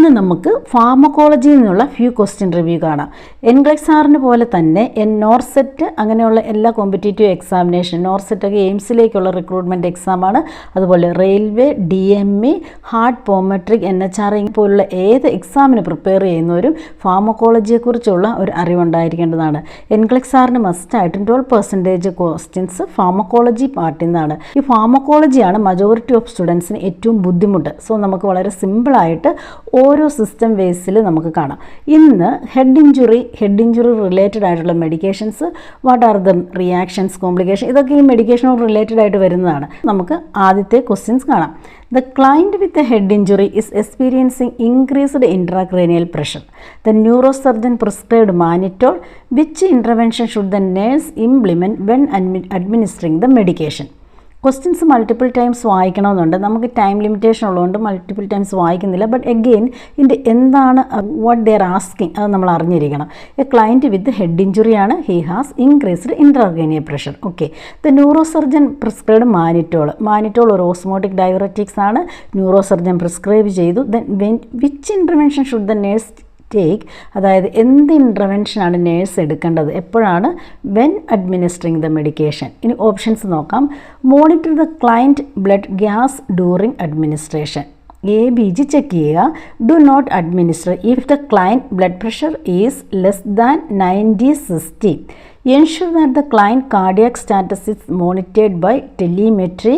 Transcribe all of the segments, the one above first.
ഇന്ന് നമുക്ക് ഫാർമക്കോളജിയിൽ നിന്നുള്ള ഫ്യൂ ക്വസ്റ്റ്യൻ റിവ്യൂ കാണാം. എൻഗ്ലക്സ് ആറിന് പോലെ തന്നെ നോർസെറ്റ് അങ്ങനെയുള്ള എല്ലാ കോമ്പറ്റേറ്റീവ് എക്സാമിനേഷൻ, നോർസെറ്റൊക്കെ എയിംസിലേക്കുള്ള റിക്രൂട്ട്മെൻറ്റ് എക്സാമാണ്. അതുപോലെ റെയിൽവേ, DME, ഹാർട്ട്, പോമെട്രിക്, NHRI പോലുള്ള ഏത് എക്സാമിന് പ്രിപ്പയർ ചെയ്യുന്നവരും ഫാർമക്കോളജിയെക്കുറിച്ചുള്ള ഒരു അറിവുണ്ടായിരിക്കേണ്ടതാണ്. എൻഗ്ലക്സ് ആറിന് മസ്റ്റായിട്ടും 12% ക്വസ്റ്റ്യൻസ് ഫാർമക്കോളജി പാർട്ടിൽ നിന്നാണ്. ഈ ഫാർമക്കോളജിയാണ് മജോറിറ്റി ഓഫ് സ്റ്റുഡൻസിന് ഏറ്റവും ബുദ്ധിമുട്ട്. സോ നമുക്ക് വളരെ സിമ്പിളായിട്ട് ഓരോ സിസ്റ്റം വേസിൽ നമുക്ക് കാണാം. ഇന്ന് ഹെഡ് ഇഞ്ചുറി റിലേറ്റഡ് ആയിട്ടുള്ള medications, what are the reactions, complication, ഇതൊക്കെ ഈ മെഡിക്കേഷനോട് റിലേറ്റഡ് ആയിട്ട് വരുന്നതാണ്. നമുക്ക് ആദ്യത്തെ ക്വസ്റ്റ്യൻസ് കാണാം. The client with a head injury is experiencing increased intracranial pressure. The neurosurgeon prescribed mannitol. Which intervention should the nurse implement when administering the medication? Questions multiple times വായിക്കണമെന്നുണ്ട്. നമുക്ക് time limitation ഉള്ളതുകൊണ്ട് multiple times വായിക്കുന്നില്ല. But again ഇതിൻ്റെ എന്താണ് what they are asking അത് നമ്മൾ അറിഞ്ഞിരിക്കണം. A client with head ഇഞ്ചുറിയാണ്. He has increased intracranial pressure. Okay, the neurosurgeon prescribed mannitol ഒരു ഓസ്മോട്ടിക് ഡയററ്റിക്സ് ആണ്. ന്യൂറോസർജൻ പ്രിസ്ക്രൈബ് ചെയ്തു. Then which intervention should the nurse take, അതായത് എന്ത് ഇൻ്റർവെൻഷനാണ് നേഴ്സ് എടുക്കേണ്ടത്, എപ്പോഴാണ്, വെൻ അഡ്മിനിസ്ട്രിങ് ദ മെഡിക്കേഷൻ. ഇനി ഓപ്ഷൻസ് നോക്കാം. Monitor the client blood gas during administration. ABG check ചെയ്യുക. Do not administer if the client blood pressure is less than 90/60. Ensure that the client cardiac status is monitored by telemetry.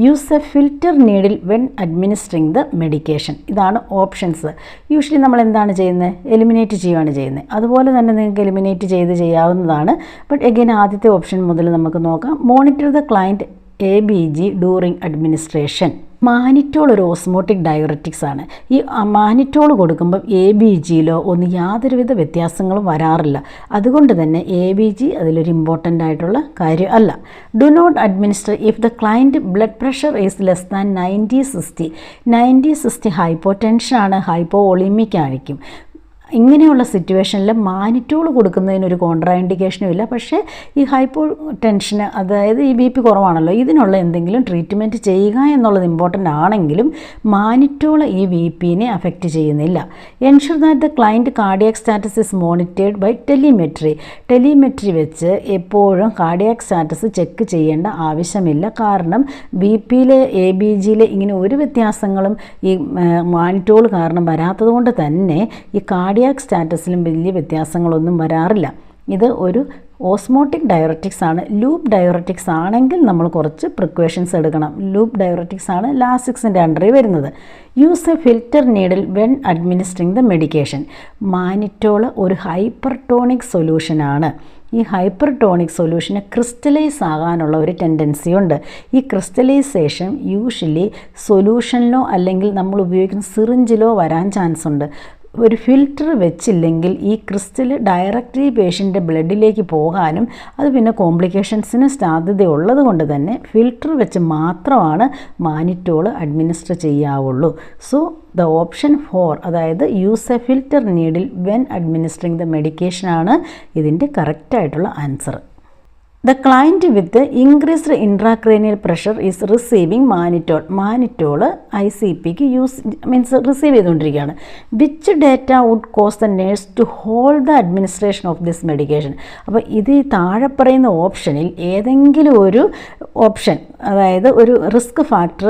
Use a filter needle when administering the medication. ഇതാണ് options. Usually നമ്മൾ എന്താണ് ചെയ്യുന്നത്, eliminate ചെയ്യുകയാണ് ചെയ്യുന്നത്. അതുപോലെ തന്നെ നിങ്ങൾക്ക് eliminate ചെയ്യാവുന്നതാണ്. ബട്ട് എഗെയിൻ ആദ്യത്തെ ഓപ്ഷൻ മുതൽ നമുക്ക് നോക്കാം. Monitor the client ABG during administration. Mannitol ഒരു ഓസ്മോട്ടിക് ഡയററ്റിക്സ് ആണ്. ഈ മാനിറ്റോൾ കൊടുക്കുമ്പോൾ ABGയിലോ ഒന്നും യാതൊരുവിധ വ്യത്യാസങ്ങളും വരാറില്ല. അതുകൊണ്ട് തന്നെ ABG അതിലൊരു ഇമ്പോർട്ടൻ്റ് ആയിട്ടുള്ള കാര്യം അല്ല. Do not administer if the client blood pressure is less than 90/60. 90/60 ഹൈപ്പോ ടെൻഷനാണ്, ഹൈപ്പോ ഒളിമിക് ആയിരിക്കും. ഇങ്ങനെയുള്ള സിറ്റുവേഷനിൽ മാനിറ്റോൾ കൊടുക്കുന്നതിനൊരു കോൺട്രാ ഇൻഡിക്കേഷനും ഇല്ല. പക്ഷേ ഈ ഹൈപ്പോ ടെൻഷന്, അതായത് ഈ BP കുറവാണല്ലോ, ഇതിനുള്ള എന്തെങ്കിലും ട്രീറ്റ്മെൻറ്റ് ചെയ്യുക എന്നുള്ളത് ഇമ്പോർട്ടൻ്റ് ആണെങ്കിലും മാനിറ്റോൾ ഈ VPനെ അഫക്റ്റ് ചെയ്യുന്നില്ല. Ensure that the client cardiac status is monitored by telemetry വെച്ച് എപ്പോഴും കാർഡിയാക് സ്റ്റാറ്റസ് ചെക്ക് ചെയ്യേണ്ട ആവശ്യമില്ല. കാരണം BPയിലെ ABGയിലെ ഇങ്ങനെ ഒരു വ്യത്യാസങ്ങളും ഈ മാനിറ്റോൾ കാരണം വരാത്തത് കൊണ്ട് തന്നെ ഈ കാർഡിയാക് സ്റ്റാറ്റസിലും വലിയ വ്യത്യാസങ്ങളൊന്നും വരാറില്ല. ഇത് ഒരു ഓസ്മോട്ടിക് ഡയററ്റിക്സ് ആണ്. ലൂപ്പ് ഡയററ്റിക്സ് ആണെങ്കിൽ നമ്മൾ കുറച്ച് പ്രിക്കോഷൻസ് എടുക്കണം. ലൂപ്പ് ഡയററ്റിക്സ് ആണ് ലാസിക്സിൻ്റെ അണ്ടറിൽ വരുന്നത്. Use a filter needle when administering the medication. Mannitol ഒരു ഹൈപ്പർടോണിക് സൊല്യൂഷനാണ്. ഈ ഹൈപ്പർടോണിക് സൊല്യൂഷന് ക്രിസ്റ്റലൈസ് ആകാനുള്ള ഒരു ടെൻഡൻസി ഉണ്ട്. ഈ ക്രിസ്റ്റലൈസേഷൻ യൂഷ്വലി സൊല്യൂഷനിലോ അല്ലെങ്കിൽ നമ്മൾ ഉപയോഗിക്കുന്ന സിറിഞ്ചിലോ വരാൻ ചാൻസ് ഉണ്ട്. ഒരു ഫിൽറ്റർ വെച്ചില്ലെങ്കിൽ ഈ ക്രിസ്റ്റൽ ഡയറക്റ്റ്ലി പേഷ്യൻ്റെ ബ്ലഡിലേക്ക് പോകാനും അത് പിന്നെ കോംപ്ലിക്കേഷൻസിന് സാധ്യതയുള്ളത് കൊണ്ട് തന്നെ ഫിൽറ്റർ വെച്ച് മാത്രമാണ് മാനിറ്റോൾ അഡ്മിനിസ്റ്റർ ചെയ്യാവുള്ളൂ. സോ ദ ഓപ്ഷൻ 4, അതായത് use a filter needle when administering the മെഡിക്കേഷനാണ് ഇതിൻ്റെ കറക്റ്റായിട്ടുള്ള answer. The client with increased intracranial pressure is receiving mannitol. Mannitol ICPക്ക് റിസീവ് ചെയ്തുകൊണ്ടിരിക്കുകയാണ്. Which data would cause the nurse to hold the administration of this medication? അപ്പോൾ ഇത് താഴെ പറയുന്ന ഓപ്ഷനിൽ ഏതെങ്കിലും ഒരു ഓപ്ഷൻ, അതായത് ഒരു റിസ്ക് ഫാക്ടർ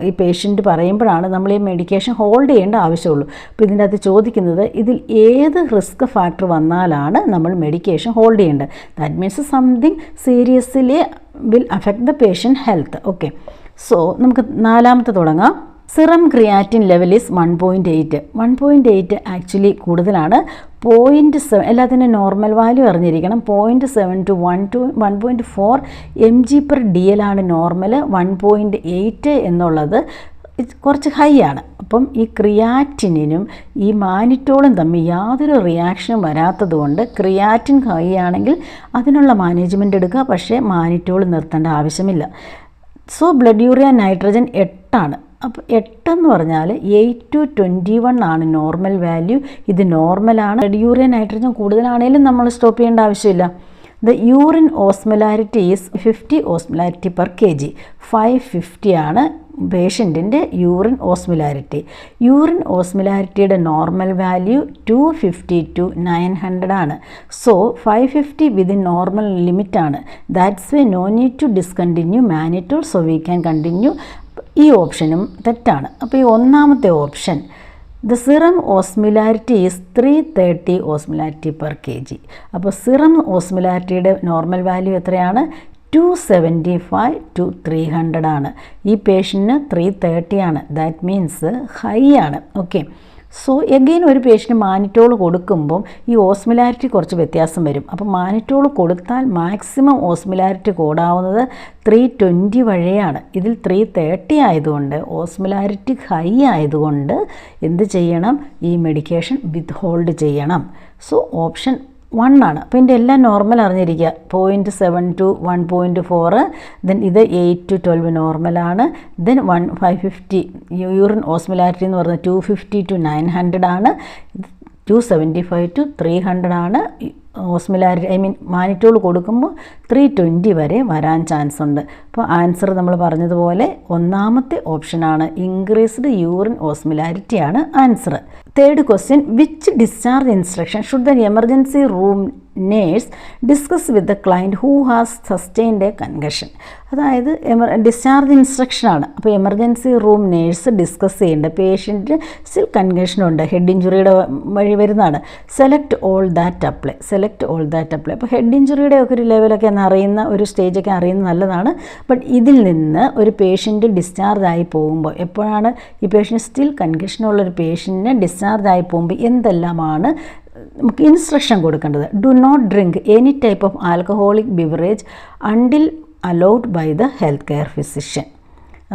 ഈ പേഷ്യൻ്റ് പറയുമ്പോഴാണ് നമ്മൾ ഈ മെഡിക്കേഷൻ ഹോൾഡ് ചെയ്യേണ്ട ആവശ്യമുള്ളൂ. അപ്പോൾ ഇതിൻ്റെ അകത്ത് ചോദിക്കുന്നത് ഇതിൽ ഏത് റിസ്ക് ഫാക്ടർ വന്നാലാണ് നമ്മൾ മെഡിക്കേഷൻ ഹോൾഡ് ചെയ്യേണ്ടത്. That means something seriously will affect the patient health. Okay, so നമുക്ക് നാലാമത്തെ തുടങ്ങാം. Serum creatine level is 1.8. 1.8 actually കൂടുതലാണ്. 0.7 എല്ലാത്തിൻ്റെ നോർമൽ വാല്യൂ അറിഞ്ഞിരിക്കണം. 0.7 to 1.4 mg/dl ആണ് നോർമൽ. 1.8 എന്നുള്ളത് കുറച്ച് ഹൈ ആണ്. അപ്പം ഈ ക്രിയാറ്റിനും ഈ മാനിറ്റോളും തമ്മിൽ യാതൊരു റിയാക്ഷനും വരാത്തത് കൊണ്ട് ക്രിയാറ്റിൻ ഹൈ ആണെങ്കിൽ അതിനുള്ള മാനേജ്മെൻറ്റ് എടുക്കുക, പക്ഷേ മാനിറ്റോൾ നിർത്തേണ്ട ആവശ്യമില്ല. സോ ബ്ലഡ് യൂറിയ നൈട്രജൻ 8 ആണ്. അപ്പോൾ 8 എന്ന് പറഞ്ഞാൽ 8 to 21 ആണ് നോർമൽ വാല്യൂ. ഇത് നോർമലാണ്. ബ്ലഡ് യൂറിയ നൈട്രജൻ കൂടുതലാണെങ്കിലും നമ്മൾ സ്റ്റോപ്പ് ചെയ്യേണ്ട ആവശ്യമില്ല. The urine osmolarity is 50 osmolarity per kg. 550 ആണ് പേഷ്യൻറ്റിൻ്റെ യൂറിൻ ഓസ്മോലാരിറ്റി. യൂറിൻ ഓസ്മോലാരിറ്റിയുടെ നോർമൽ വാല്യൂ 250 to 900 ആണ്. സോ 550 വിതിൻ നോർമൽ ലിമിറ്റ് ആണ്. That's why no need to discontinue mannitol, so we can continue. ഈ ഓപ്ഷനും തെറ്റാണ്. അപ്പോൾ ഈ ഒന്നാമത്തെ option the serum osmolarity is 330 osmolarity per kg. അപ്പോൾ സിറം ഓസ്മോലാരിറ്റിയുടെ നോർമൽ വാല്യൂ എത്രയാണ്? 275 to 300 ആണ്. ഈ പേഷ്യൻറ്റിന് 330 ആണ്. ദാറ്റ് മീൻസ് ഹൈ ആണ്. ഓക്കെ, സോ എഗെയിൻ ഒരു പേഷ്യൻറ്റ് മാനിറ്റോൾ കൊടുക്കുമ്പം ഈ ഓസ്മോലാരിറ്റി കുറച്ച് വ്യത്യാസം വരും. അപ്പോൾ മാനിറ്റോൾ കൊടുത്താൽ മാക്സിമം ഓസ്മോലാരിറ്റി കൂടാവുന്നത് 320 വഴിയാണ്. ഇതിൽ 330 ആയതുകൊണ്ട് ഓസ്മോലാരിറ്റി ഹൈ ആയതുകൊണ്ട് എന്ത് ചെയ്യണം? ഈ മെഡിക്കേഷൻ വിത്ത് ചെയ്യണം. സോ ഓപ്ഷൻ 1 ആണ്. അപ്പോൾ ഇതിൻ്റെ എല്ലാം നോർമൽ അറിഞ്ഞിരിക്കുക. 0.7 to 1.4, ദെൻ ഇത് 8 to 12 നോർമലാണ്. ദെൻ 550 യൂറിൻ ഓസ്മോലാരിറ്റി എന്ന് പറയുന്നത് 250 to 900 ആണ്. 275 to 300 ആണ്. ഓസ്മോലാരിറ്റി മാനിറ്റോൾ കൊടുക്കുമ്പോൾ 320 വരെ വരാൻ ചാൻസ് ഉണ്ട്. അപ്പോൾ ആൻസർ നമ്മൾ പറഞ്ഞതുപോലെ ഒന്നാമത്തെ ഓപ്ഷനാണ്, ഇൻക്രീസ്ഡ് യൂറിൻ ഓസ്മോലാരിറ്റി ആണ് answer. Third question, which discharge instruction should the emergency room nurse discuss with the client who has sustained A concussion. അതായത് ഡിസ്ചാർജ് ഇൻസ്ട്രക്ഷനാണ്. അപ്പോൾ എമർജൻസി റൂം നേഴ്സ് ഡിസ്കസ് ചെയ്യേണ്ട, പേഷ്യൻറ്റ് സ്റ്റിൽ കൺകഷനുണ്ട്, ഹെഡ് ഇഞ്ചുറിയുടെ വഴി വരുന്നതാണ്. Select all that apply. അപ്പോൾ head ഇഞ്ചുറിയുടെ ഒക്കെ ഒരു ലെവലൊക്കെ അറിയുന്ന ഒരു സ്റ്റേജൊക്കെ അറിയുന്നത് നല്ലതാണ്. ബട്ട് ഇതിൽ നിന്ന് ഒരു പേഷ്യൻറ്റ് ഡിസ്ചാർജ് ആയി പോകുമ്പോൾ, എപ്പോഴാണ് ഈ പേഷ്യൻറ്റ് സ്റ്റിൽ കൺകഷനുള്ളൊരു പേഷ്യൻറ്റിനെ ഡിസ്ചാർജ് ആയി പോകുമ്പോൾ എന്തെല്ലാമാണ് നമുക്ക് ഇൻസ്ട്രക്ഷൻ കൊടുക്കേണ്ടത്? Do not drink any type of alcoholic beverage until allowed by the health care physician.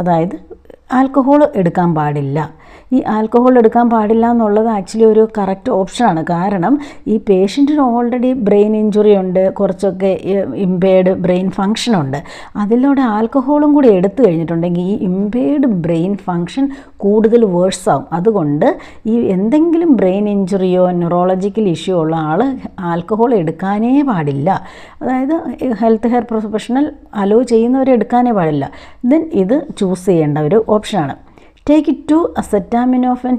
അതായത് ആൽക്കഹോൾ എടുക്കാൻ പാടില്ല. ഈ ആൽക്കഹോൾ എടുക്കാൻ പാടില്ല എന്നുള്ളത് ആക്ച്വലി ഒരു കറക്റ്റ് ഓപ്ഷനാണ്. കാരണം ഈ പേഷ്യൻറ്റിന് ഓൾറെഡി ബ്രെയിൻ ഇഞ്ചുറി ഉണ്ട്, കുറച്ചൊക്കെ ഇമ്പേർഡ് ബ്രെയിൻ ഫങ്ഷൻ ഉണ്ട്. അതിലൂടെ ആൽക്കഹോളും കൂടി എടുത്തു കഴിഞ്ഞിട്ടുണ്ടെങ്കിൽ ഈ ഇമ്പേർഡ് ബ്രെയിൻ ഫങ്ഷൻ കൂടുതൽ വേഴ്സ് ആവും. അതുകൊണ്ട് ഈ എന്തെങ്കിലും ബ്രെയിൻ ഇഞ്ചുറിയോ ന്യൂറോളജിക്കൽ ഇഷ്യൂ ഉള്ള ആൾ ആൽക്കഹോൾ എടുക്കാനേ പാടില്ല. അതായത് ഹെൽത്ത് കെയർ പ്രൊഫഷണൽ അലോ ചെയ്യുന്നവരെ എടുക്കാനേ പാടില്ല. ദെൻ ഇത് ചൂസ് ചെയ്യേണ്ട ഒരു ഓപ്ഷനാണ്. Take 2 acetaminophen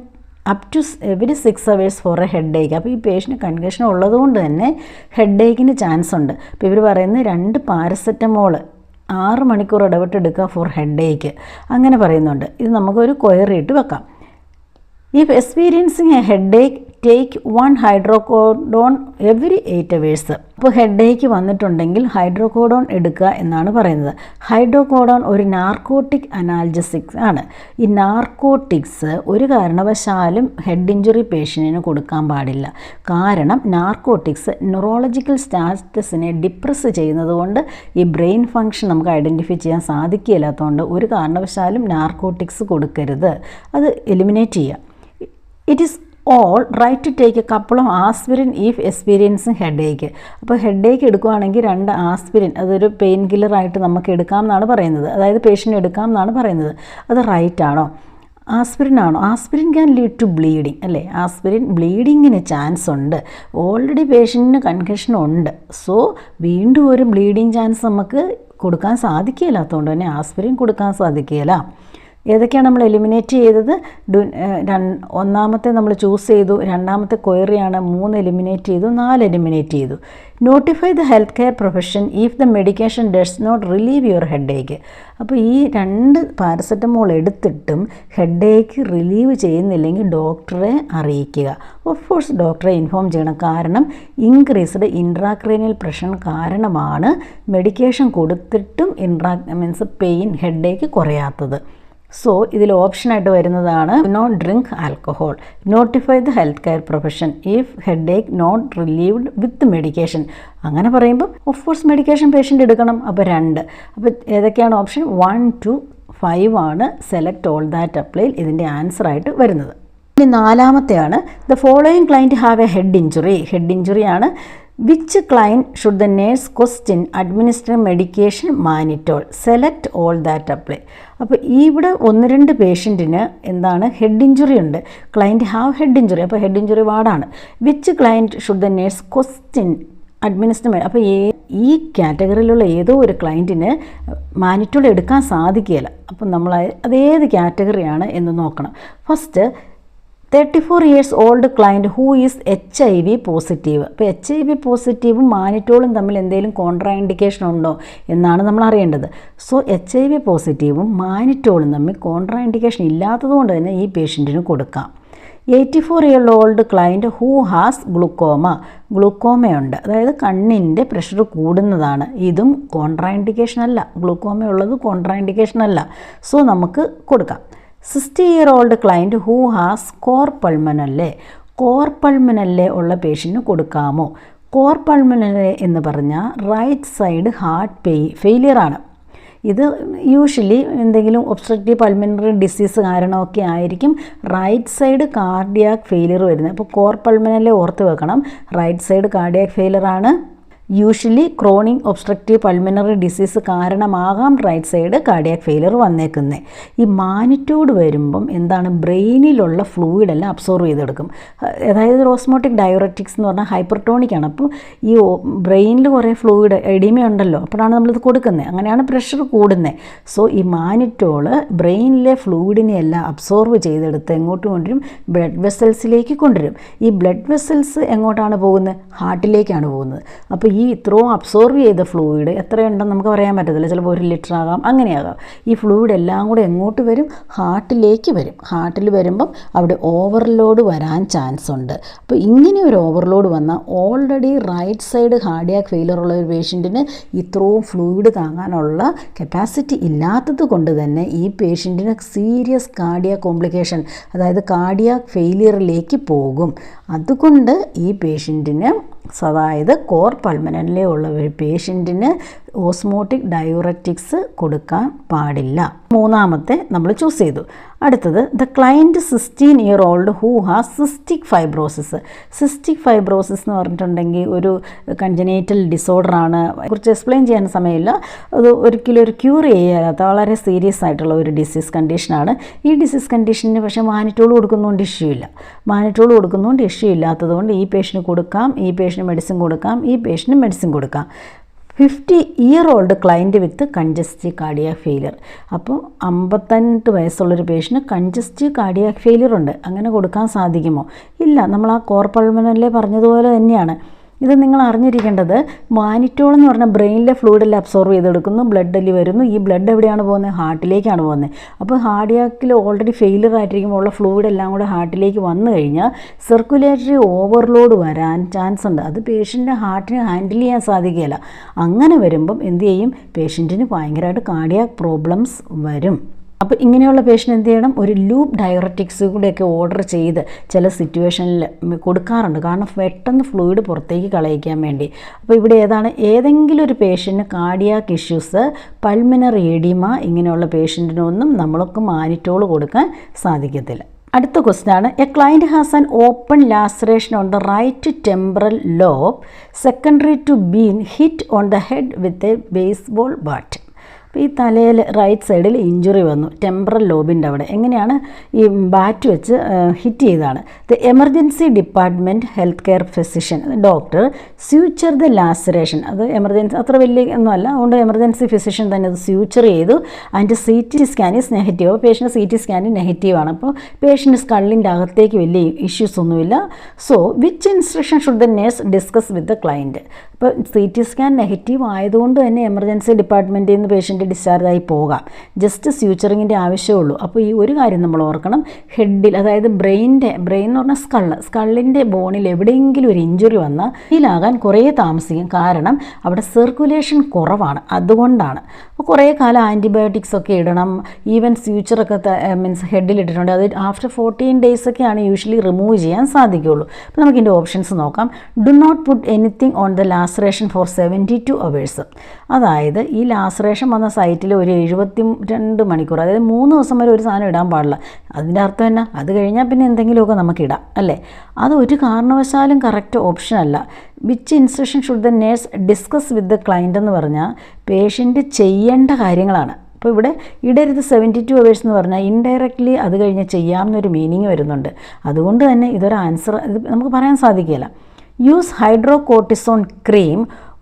up to every 6 hours for a headache. അപ്പോൾ ഈ പേഷ്യൻ്റ് കൺകഷൻ ഉള്ളതുകൊണ്ട് തന്നെ ഹെഡ് ഏക്കിന് ചാൻസ് ഉണ്ട്. അപ്പോൾ ഇവർ പറയുന്നത് 2 പാരസെറ്റമോൾ 6 മണിക്കൂർ ഇടവിട്ട് എടുക്കുക ഫോർ ഹെഡ് ഏക്ക്, അങ്ങനെ പറയുന്നുണ്ട്. ഇത് നമുക്കൊരു ക്വയറി ഇട്ട് വെക്കാം. If experiencing a headache take 1 hydrocodone every 8 hours. അപ്പോൾ ഹെഡ് ഏക്ക് വന്നിട്ടുണ്ടെങ്കിൽ ഹൈഡ്രോകോഡോൺ എടുക്കുക എന്നാണ് പറയുന്നത്. ഹൈഡ്രോകോഡോൺ ഒരു നാർക്കോട്ടിക് അനാൽജസിക് ആണ്. ഈ നാർക്കോട്ടിക്സ് ഒരു കാരണവശാലും ഹെഡ് ഇഞ്ചുറി പേഷ്യൻറ്റിന് കൊടുക്കാൻ പാടില്ല. കാരണം നാർക്കോട്ടിക്സ് ന്യൂറോളജിക്കൽ സ്റ്റാറ്റസിനെ ഡിപ്രസ് ചെയ്യുന്നത് കൊണ്ട് ഈ ബ്രെയിൻ ഫങ്ഷൻ നമുക്ക് ഐഡൻറ്റിഫൈ ചെയ്യാൻ സാധിക്കില്ലാത്തതുകൊണ്ട് ഒരു കാരണവശാലും നാർക്കോട്ടിക്സ് കൊടുക്കരുത്. അത് എലിമിനേറ്റ് ചെയ്യുക. It is all right to take a couple of aspirin if experiencing headache. അപ്പോൾ ഹെഡ് ഏക്ക് എടുക്കുകയാണെങ്കിൽ 2 ആസ്പിരിൻ അതൊരു പെയിൻ കില്ലറായിട്ട് നമുക്ക് എടുക്കാം എന്നാണ് പറയുന്നത്. അതായത് പേഷ്യൻ്റ് എടുക്കാം എന്നാണ് പറയുന്നത്. അത് റൈറ്റ് ആണോ? ആസ്പിരിൻ ആണോ? Aspirin can lead to bleeding അല്ലേ? ആസ്പിരിൻ ബ്ലീഡിങ്ങിന് ചാൻസ് ഉണ്ട്. ഓൾറെഡി പേഷ്യൻറ്റിന് കൺകഷൻ ഉണ്ട്. സോ വീണ്ടും ഒരു ബ്ലീഡിങ് ചാൻസ് നമുക്ക് കൊടുക്കാൻ സാധിക്കില്ലാത്തതുകൊണ്ട് തന്നെ ആസ്പിരിൻ കൊടുക്കാൻ സാധിക്കില്ല. ഏതൊക്കെയാണ് നമ്മൾ എലിമിനേറ്റ് ചെയ്തത്? ഒന്നാമത്തെ നമ്മൾ ചൂസ് ചെയ്തു, രണ്ടാമത്തെ ക്വയറിയാണ്, 3 എലിമിനേറ്റ് ചെയ്തു, 4 എലിമിനേറ്റ് ചെയ്തു. Notify the health care profession if the medication does not relieve your headache. അപ്പോൾ ഈ 2 പാരസെറ്റമോൾ എടുത്തിട്ടും ഹെഡ് ഏക്ക് റിലീവ് ചെയ്യുന്നില്ലെങ്കിൽ ഡോക്ടറെ അറിയിക്കുക. ഓഫ് കോഴ്സ് ഡോക്ടറെ ഇൻഫോം ചെയ്യണം. കാരണം ഇൻക്രീസ്ഡ് ഇൻട്രാക്രേനിയൽ പ്രഷർ കാരണമാണ് മെഡിക്കേഷൻ കൊടുത്തിട്ടും മീൻസ് പെയിൻ ഹെഡ് ഏക്ക് കുറയാത്തത്. സോ ഇതിൽ ഓപ്ഷനായിട്ട് വരുന്നതാണ് not drink alcohol. Notify the health care profession if headache not relieved with medication. അങ്ങനെ പറയുമ്പോൾ ഓഫ് കോഴ്സ് മെഡിക്കേഷൻ പേഷ്യൻ്റ് എടുക്കണം. അപ്പോൾ 2. അപ്പോൾ ഏതൊക്കെയാണ് ഓപ്ഷൻ? 1 to 5 ആണ് സെലക്ട് ഓൾ ദാറ്റ് അപ്ലൈ ഇതിൻ്റെ ആൻസറായിട്ട് വരുന്നത്. ഇനി 4മത്തെയാണ് the following client have a head injury. Head ഇഞ്ചുറിയാണ്. Which client should the nurse question administer medication mannitol. Select all that apply. അപ്പോൾ ഇവിടെ 1-2 പേഷ്യൻറ്റിന് എന്താണ് ഹെഡ് ഇഞ്ചുറി ഉണ്ട്. Client have head injury. അപ്പോൾ ഹെഡ് ഇഞ്ചുറി വാർഡാണ്. Which client should the nurse question administration. അപ്പോൾ ഈ കാറ്റഗറിയിലുള്ള ഏതോ ഒരു ക്ലയൻറ്റിന് മാനിറ്റോൾ എടുക്കാൻ സാധിക്കുകയില്ല. അപ്പം നമ്മൾ അതേത് കാറ്റഗറിയാണ് എന്ന് നോക്കണം. First 34 years old client who is HIV positive. അപ്പോൾ HIV പോസിറ്റീവും മാനിറ്റോളും തമ്മിൽ എന്തെങ്കിലും കോൺട്രാ ഇൻഡിക്കേഷൻ ഉണ്ടോ എന്നാണ് നമ്മൾ അറിയേണ്ടത്. സോ HIV പോസിറ്റീവും മാനിറ്റോളും തമ്മിൽ കോൺട്രാ ഇൻഡിക്കേഷൻ ഇല്ലാത്തതുകൊണ്ട് തന്നെ ഈ പേഷ്യൻറ്റിന് കൊടുക്കാം. 84 year old client who has ഗ്ലൂക്കോമയുണ്ട്, അതായത് കണ്ണിൻ്റെ പ്രഷർ കൂടുന്നതാണ്. ഇതും കോൺട്രാ ഇൻഡിക്കേഷൻ അല്ല, ഗ്ലൂക്കോമയുള്ളത് കോൺട്രാ ഇൻഡിക്കേഷൻ അല്ല. സോ നമുക്ക് കൊടുക്കാം. 60 year old client who has cor pulmonale ഉള്ള പേഷ്യൻറ്റിന് കൊടുക്കാമോ? കോർ പൾമനല്ലേ എന്ന് പറഞ്ഞാൽ റൈറ്റ് സൈഡ് ഹാർട്ട് ഫെയിലിയറാണ്. ഇത് യൂഷ്വലി എന്തെങ്കിലും ഒബ്സ്ട്രക്റ്റീവ് പൾമനറി ഡിസീസ് കാരണമൊക്കെ ആയിരിക്കും റൈറ്റ് സൈഡ് കാർഡിയാക് ഫെയിലിയർ വരുന്നത്. അപ്പോൾ കോർ പൾമനല്ലേ ഓർത്ത് വെക്കണം, റൈറ്റ് സൈഡ് കാർഡിയാക് ഫെയിലിയറാണ്. Usually chronic obstructive pulmonary disease കാരണമാകാം റൈറ്റ് സൈഡ് കാർഡിയാക് ഫെയിലിയർ വന്നേക്കുന്നത്. ഈ മാനിറ്റോഡ് വരുമ്പം എന്താണ്, ബ്രെയിനിലുള്ള ഫ്ലൂയിഡെല്ലാം അബ്സോർവ് ചെയ്തെടുക്കും. അതായത് ഓസ്മോട്ടിക് ഡയററ്റിക്സ് എന്ന് പറഞ്ഞാൽ ഹൈപ്പർട്ടോണിക്കാണ്. അപ്പോൾ ഈ ബ്രെയിനിൽ കുറേ ഫ്ലൂയിഡ് എഡിമ ഉണ്ടല്ലോ, അപ്പോഴാണ് നമ്മളിത് കൊടുക്കുന്നത്. അങ്ങനെയാണ് പ്രഷർ കൂടുന്നത്. സോ ഈ മാനിറ്റോള് ബ്രെയിനിലെ ഫ്ലൂയിഡിനെ എല്ലാം അബ്സോർവ് ചെയ്തെടുത്ത് എങ്ങോട്ട് കൊണ്ടുവരും, ബ്ലഡ് വെസൽസിലേക്ക് കൊണ്ടുവരും. ഈ ബ്ലഡ് വെസൽസ് എങ്ങോട്ടാണ് പോകുന്നത്, ഹാർട്ടിലേക്കാണ് പോകുന്നത്. അപ്പോൾ ഈ ഇത്രയും അബ്സോർവ് ചെയ്ത ഫ്ലൂയിഡ് എത്രയുണ്ടെന്ന് നമുക്ക് പറയാൻ പറ്റത്തില്ല, ചിലപ്പോൾ 1 ലിറ്റർ ആകാം, അങ്ങനെയാകാം. ഈ ഫ്ലൂയിഡ് എല്ലാം കൂടെ എങ്ങോട്ട് വരും, ഹാർട്ടിലേക്ക് വരും. ഹാർട്ടിൽ വരുമ്പം അവിടെ ഓവർലോഡ് വരാൻ ചാൻസ് ഉണ്ട്. അപ്പോൾ ഇങ്ങനെ ഒരു ഓവർലോഡ് വന്നാൽ already right side cardiac failure ഉള്ള ഒരു പേഷ്യൻറ്റിന് ഇത്രയും ഫ്ലൂയിഡ് താങ്ങാനുള്ള കപ്പാസിറ്റി ഇല്ലാത്തത് കൊണ്ട് തന്നെ ഈ പേഷ്യൻറ്റിന് സീരിയസ് കാർഡിയാക് കോംപ്ലിക്കേഷൻ, അതായത് കാർഡിയാക് ഫെയിലിയറിലേക്ക് പോകും. അതുകൊണ്ട് ഈ പേഷ്യൻറ്റിന്, അതായത് കോർ പൾമനല്ലേ ഉള്ള ഒരു പേഷ്യൻറ്റിന് ഓസ്മോട്ടിക് ഡയൂററ്റിക്സ് കൊടുക്കാൻ പാടില്ല. മൂന്നാമത്തെ നമ്മൾ ചൂസ് ചെയ്തു. അടുത്തത് the client 16 year old who has cystic fibrosis. Cystic fibrosis എന്ന് പറഞ്ഞിട്ടുണ്ടെങ്കിൽ ഒരു കൺജനേറ്റൽ ഡിസോർഡറാണ്. കുറിച്ച് എക്സ്പ്ലെയിൻ ചെയ്യാൻ സമയമില്ല. അത് ഒരിക്കലും ഒരു ക്യൂർ ചെയ്യാത്ത വളരെ സീരിയസ് ആയിട്ടുള്ള ഒരു ഡിസീസ് കണ്ടീഷനാണ്. ഈ ഡിസീസ് കണ്ടീഷന് പക്ഷേ മാനിറ്റോൾ കൊടുക്കുന്നതുകൊണ്ട് ഇഷ്യൂ ഇല്ല. മാനിറ്റോൾ കൊടുക്കുന്നതുകൊണ്ട് ഇഷ്യൂ ഇല്ലാത്തതുകൊണ്ട് ഈ പേഷ്യന് കൊടുക്കാം, ഈ പേഷ്യന് മെഡിസിൻ കൊടുക്കാം, ഈ പേഷ്യന് മെഡിസിൻ കൊടുക്കാം. 50 ഇയർ ഓൾഡ് ക്ലയൻറ്റ് വിത്ത് കൺജസ്റ്റീവ് കാർഡിയാക് ഫെയിലിയർ. അപ്പോൾ 58 വയസ്സുള്ളൊരു പേഷ്യന് കൺജസ്റ്റീവ് കാർഡിയാക് ഫെയിലിയർ ഉണ്ട്. അങ്ങനെ കൊടുക്കാൻ സാധിക്കുമോ? ഇല്ല. നമ്മൾ ആ കോർ പൾമനല്ലേ പറഞ്ഞതുപോലെ തന്നെയാണ്. ഇത് നിങ്ങൾ അറിഞ്ഞിരിക്കേണ്ടത്, മാനിറ്റോൾ എന്ന് പറഞ്ഞാൽ ബ്രെയിനിലെ ഫ്ലൂയിഡെല്ലാം അബ്സോർവ് ചെയ്തെടുക്കുന്നു, ബ്ലഡിൽ വരുന്നു. ഈ ബ്ലഡ് എവിടെയാണ് പോകുന്നത്, ഹാർട്ടിലേക്കാണ് പോകുന്നത്. അപ്പോൾ കാർഡിയാക്കിൽ ഓൾറെഡി ഫെയിലിയർ ആയിട്ടിരിക്കുമ്പോൾ ഉള്ള ഫ്ലൂയിഡ് എല്ലാം കൂടെ ഹാർട്ടിലേക്ക് വന്നു കഴിഞ്ഞാൽ സർക്കുലേറ്ററി ഓവർലോഡ് വരാൻ ചാൻസ് ഉണ്ട്. അത് പേഷ്യൻ്റെ ഹാർട്ടിന് ഹാൻഡിൽ ചെയ്യാൻ സാധിക്കുകയില്ല. അങ്ങനെ വരുമ്പം എന്ത് ചെയ്യും, പേഷ്യൻറ്റിന് ഭയങ്കരമായിട്ട് കാർഡിയാക് പ്രോബ്ലംസ് വരും. അപ്പോൾ ഇങ്ങനെയുള്ള പേഷ്യൻ്റ് എന്ത് ചെയ്യണം, ഒരു ലൂപ്പ് ഡയററ്റിക്സ് കൂടെയൊക്കെ ഓർഡർ ചെയ്ത് ചില സിറ്റുവേഷനിൽ കൊടുക്കാറുണ്ട്. കാരണം പെട്ടെന്ന് ഫ്ലൂയിഡ് പുറത്തേക്ക് കളയിക്കാൻ വേണ്ടി. അപ്പോൾ ഇവിടെ ഏതെങ്കിലും ഒരു പേഷ്യൻറ്റിന് കാർഡിയാക് ഇഷ്യൂസ്, പൾമിനറി എഡിമ, ഇങ്ങനെയുള്ള പേഷ്യൻറ്റിനൊന്നും നമ്മൾക്ക് മാനിറ്റോൾ കൊടുക്കാൻ സാധിക്കത്തില്ല. അടുത്ത ക്വസ്റ്റ്യൻ ആണ്, a client has an open laceration on the right temporal lobe secondary to been hit on the head with a baseball bat. അപ്പോൾ ഈ തലയിൽ റൈറ്റ് സൈഡിൽ ഇഞ്ചുറി വന്നു, ടെമ്പറൽ ലോബിൻ്റെ അവിടെ. എങ്ങനെയാണ്, ഈ ബാറ്റ് വെച്ച് ഹിറ്റ് ചെയ്താണ്. The emergency department health care physician doctor suture the laceration. അത് എമർജൻസി അത്ര വലിയ ഒന്നുമല്ല, അതുകൊണ്ട് എമർജൻസി ഫിസിഷ്യൻ തന്നെ അത് സ്യൂച്ചർ ചെയ്തു. അതിൻ്റെ CT സ്കാൻ ഈസ് നെഗറ്റീവ്. അപ്പോൾ പേഷ്യൻ്റ് CT സ്കാൻ നെഗറ്റീവാണ്. അപ്പോൾ പേഷ്യൻ്റ് സ്കള്ളിൻ്റെ അകത്തേക്ക് വലിയ ഇഷ്യൂസ് ഒന്നുമില്ല. So which instruction should the nurse discuss with the client. ഇപ്പോൾ CT സ്കാൻ നെഗറ്റീവ് ആയതുകൊണ്ട് തന്നെ എമർജൻസി ഡിപ്പാർട്ട്മെൻറ്റിൽ നിന്ന് പേഷ്യൻ്റ് ഡിസ്ചാർജ് ആയി പോകാം. ജസ്റ്റ് സ്യൂച്ചറിങ്ങിൻ്റെ ആവശ്യമുള്ളൂ. അപ്പോൾ ഈ ഒരു കാര്യം നമ്മൾ ഓർക്കണം, ഹെഡിൽ, അതായത് ബ്രെയിൻ എന്ന് പറഞ്ഞാൽ സ്കള്ളിൻ്റെ ബോണിൽ എവിടെയെങ്കിലും ഒരു ഇഞ്ചുറി വന്നാൽ ഹീലാകാൻ കുറേ താമസിക്കും. കാരണം അവിടെ സർക്കുലേഷൻ കുറവാണ്, അതുകൊണ്ടാണ്. അപ്പോൾ കുറേ കാലം ആൻറ്റിബയോട്ടിക്സ് ഒക്കെ ഇടണം. ഈവൻ സ്യൂച്ചറൊക്കെ മീൻസ് ഹെഡിലിട്ടിട്ടുണ്ട്. അത് ആഫ്റ്റർ 14 days ഒക്കെയാണ് യൂഷ്വലി റിമൂവ് ചെയ്യാൻ സാധിക്കുകയുള്ളൂ. അപ്പോൾ നമുക്കിതിൻ്റെ ഓപ്ഷൻസ് നോക്കാം. Do not put anything on the laceration for 72 hours. അതായത് ഈ ലാസറേഷൻ വന്ന സൈറ്റിൽ ഒരു 72 മണിക്കൂർ, അതായത് 3 ദിവസം വരെ ഒരു സാധനം ഇടാൻ പാടില്ല. അതിൻ്റെ അർത്ഥം തന്നെ അത് കഴിഞ്ഞാൽ പിന്നെ എന്തെങ്കിലുമൊക്കെ നമുക്കിടാം അല്ലേ. അത് ഒരു കാരണവശാലും കറക്റ്റ് ഓപ്ഷൻ അല്ല. Which instruction should the nurse discuss with the client എന്ന് പറഞ്ഞാൽ പേഷ്യൻ്റ് ചെയ്യേണ്ട കാര്യങ്ങളാണ്. അപ്പോൾ ഇവിടെ ഇടരുത് 72 hours എന്ന് പറഞ്ഞാൽ ഇൻഡയറക്റ്റ്ലി അത് കഴിഞ്ഞ് ചെയ്യാമെന്നൊരു മീനിങ് വരുന്നുണ്ട്. അതുകൊണ്ട് തന്നെ ഇതൊരു ആൻസർ ഇത് നമുക്ക് പറയാൻ സാധിക്കില്ല. Use hydrocortisone cream